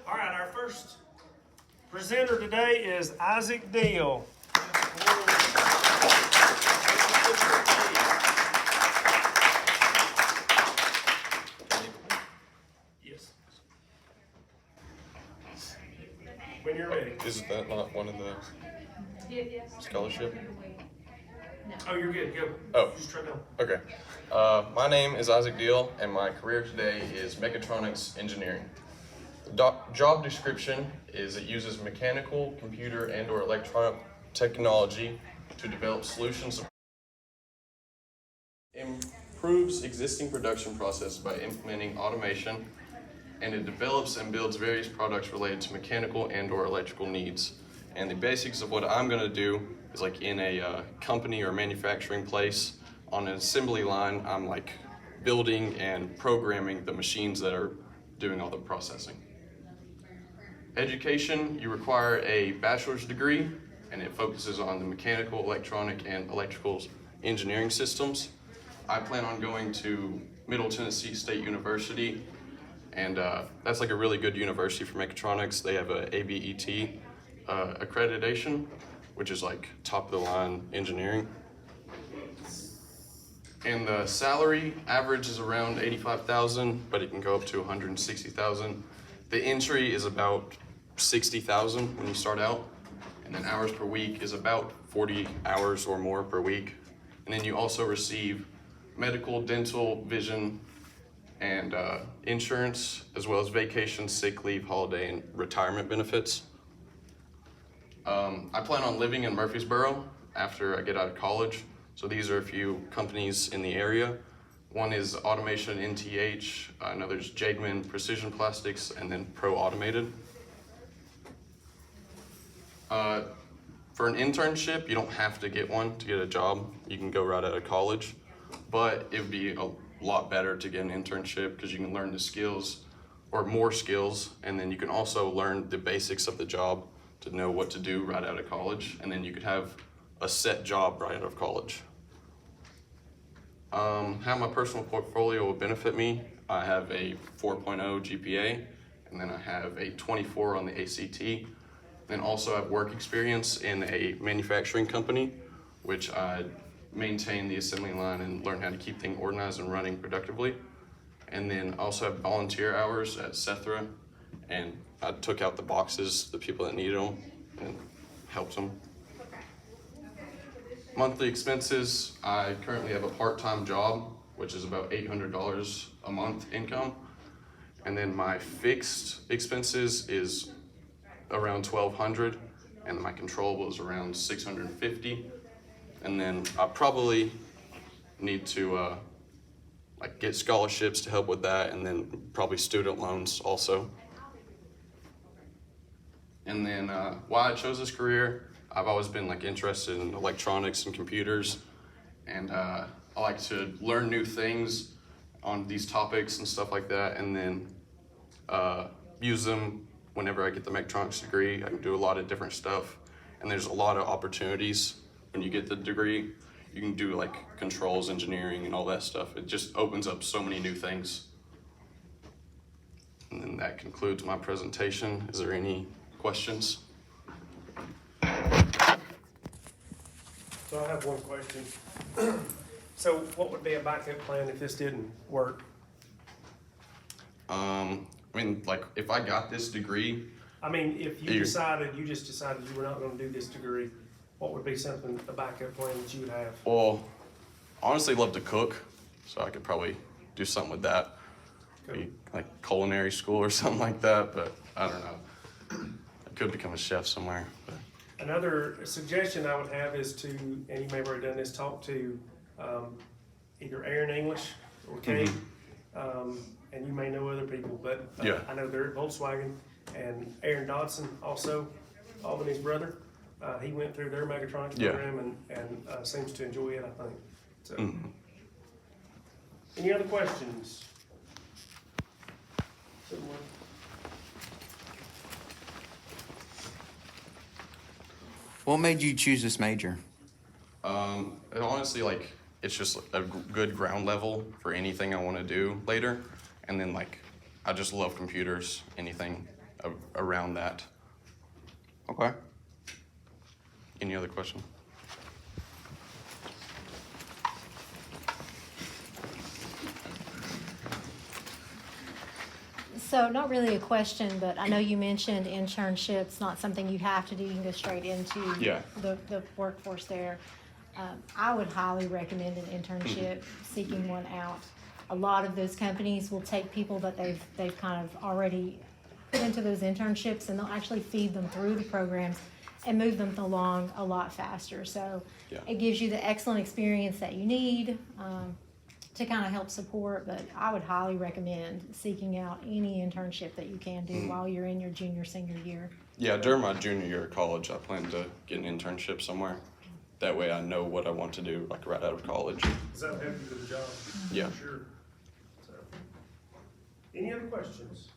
All right, our first presenter today is Isaac Deal. Yes. When you're ready. Is that not one of the scholarship? Oh, you're good. Go. Oh. Just try to. Okay. My name is Isaac Deal, and my career today is Mechatronics engineering. The job description is it uses mechanical, computer, and/or electronic technology to develop solutions. Improves existing production processes by implementing automation, and it develops and builds various products related to mechanical and/or electrical needs. And the basics of what I'm going to do is like in a company or manufacturing place on an assembly line, I'm like building and programming the machines that are doing all the processing. Education, you require a bachelor's degree, and it focuses on the mechanical, electronic, and electrical engineering systems. I plan on going to Middle Tennessee State University, and that's like a really good university for mechatronics. They have a ABET accreditation, which is like top of the line engineering. And the salary average is around $85,000, but it can go up to $160,000. The entry is about $60,000 when you start out, and then hours per week is about 40 hours or more per week. And then you also receive medical, dental, vision, and insurance, as well as vacation, sick leave, holiday, and retirement benefits. I plan on living in Murfreesboro after I get out of college. So these are a few companies in the area. One is Automation NTH, another is Jagman Precision Plastics, and then Pro Automated. For an internship, you don't have to get one to get a job. You can go right out of college, but it would be a lot better to get an internship because you can learn the skills or more skills, and then you can also learn the basics of the job to know what to do right out of college, and then you could have a set job right out of college. How my personal portfolio will benefit me, I have a 4.0 GPA, and then I have a 24 on the ACT, then also have work experience in a manufacturing company, which I maintain the assembly line and learn how to keep things organized and running productively. And then also have volunteer hours at Sethra, and I took out the boxes, the people that needed them, and helped them. Monthly expenses, I currently have a part-time job, which is about $800 a month income. And then my fixed expenses is around $1,200, and my controllable is around $650. And then I probably need to like get scholarships to help with that, and then probably student loans also. And then why I chose this career, I've always been like interested in electronics and computers, and I like to learn new things on these topics and stuff like that, and then use them whenever I get the mechatronics degree. I can do a lot of different stuff, and there's a lot of opportunities when you get the degree. You can do like controls engineering and all that stuff. It just opens up so many new things. And then that concludes my presentation. Is there any questions? So I have one question. So what would be a backup plan if this didn't work? I mean, like if I got this degree. I mean, if you just decided you were not going to do this degree, what would be something, a backup plan that you would have? Well, honestly, love to cook, so I could probably do something with that. Cool. Maybe like culinary school or something like that, but I don't know. I could become a chef somewhere. But. Another suggestion I would have is to, and you may have already done this, talk to either Aaron English or Kate, and you may know other people, but yeah. I know they're at Volkswagen, and Aaron Dodson also, Albany's brother. He went through their mechatronics program and seems to enjoy it, I think. So, any other questions? What made you choose this major? And honestly, like, it's just a good ground level for anything I want to do later. And then, like, I just love computers, anything around that. Okay. Any other question? So not really a question, but I know you mentioned internships, not something you have to do. You can go straight into Yeah. the workforce there. I would highly recommend an internship, seeking one out. A lot of those companies will take people that they've kind of already put into those internships, and they'll actually feed them through the programs and move them along a lot faster. So Yeah. it gives you the excellent experience that you need to kind of help support, but I would highly recommend seeking out any internship that you can do while you're in your junior, senior year. Yeah, during my junior year of college, I plan to get an internship somewhere. That way I know what I want to do, like right out of college. Does that help you with the job? Yeah. For sure. So, any other questions?